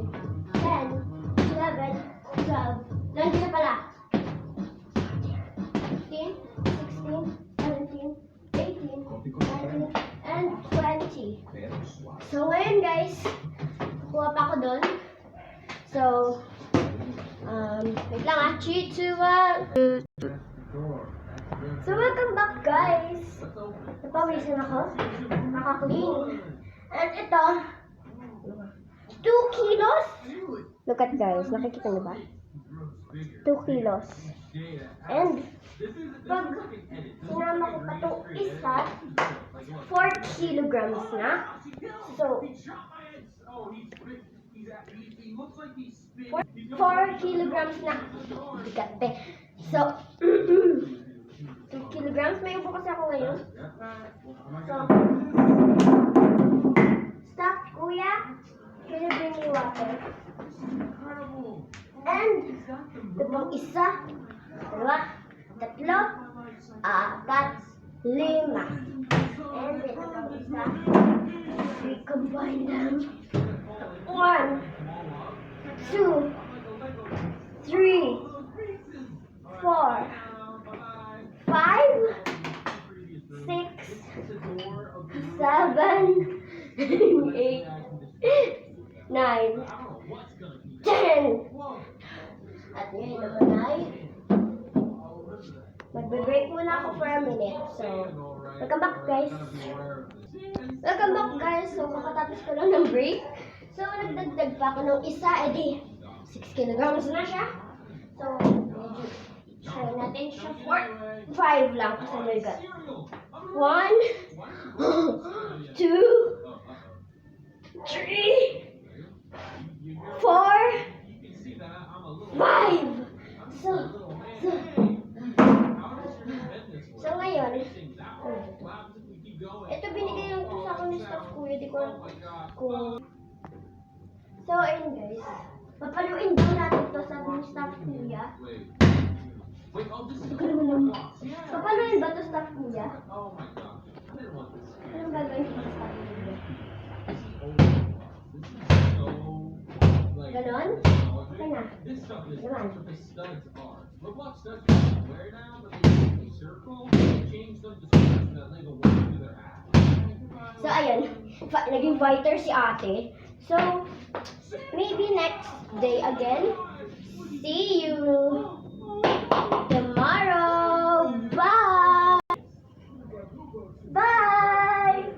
10, 11, 12. Nandiyan na pala. 15, 16, 17, 18, 19, and 20. So, ngayon guys, kuha pa ako doon. So, wait lang ah. 3, 2, 1. So, welcome back guys. Napawisan ako. Naka-clean. And ito, 2 kilos. Look at guys, nakikita niyo ba? 2 kilos. And, pag sinama ko pa itong isa, 4 kilograms na. So, 4 kilograms na. Bigat eh. So, 2 kilograms. May upo kasi ako ngayon. So, stop, kuya. Can you bring me water? And, ito pang isa, dalawa, tatlo, apat, lima. And ito pang isa. We combine them. 1, 2, 3, 4, 5, 6, 7, 8, 9, 10. At ngayon naman ay magbe-break muna ako for a minute. So, welcome back guys. Welcome back guys. So, kakatapos ko lang ng break. So, nagdagdag pa ako ng isa. Edi, 6 kilograms na siya. So, medyo try natin siya for 5 lang kasi may got 1, 2, 3, 4, 5. So ngayon, ito binigay lang ito sa akin ni staff kuya. Di ko alam kung... So, ayun guys. Papaluin daw natin ito sa akin ni staff kuya. Papaluin ba ito staff kuya? Anong gagawin ko sa staff kuya? Ganon? Okay na. Naman. Roblox does where now, but they circle, change them to that label to their app. So, ayun. Naging fighter si ate. So, maybe next day again. See you tomorrow. Bye! Bye!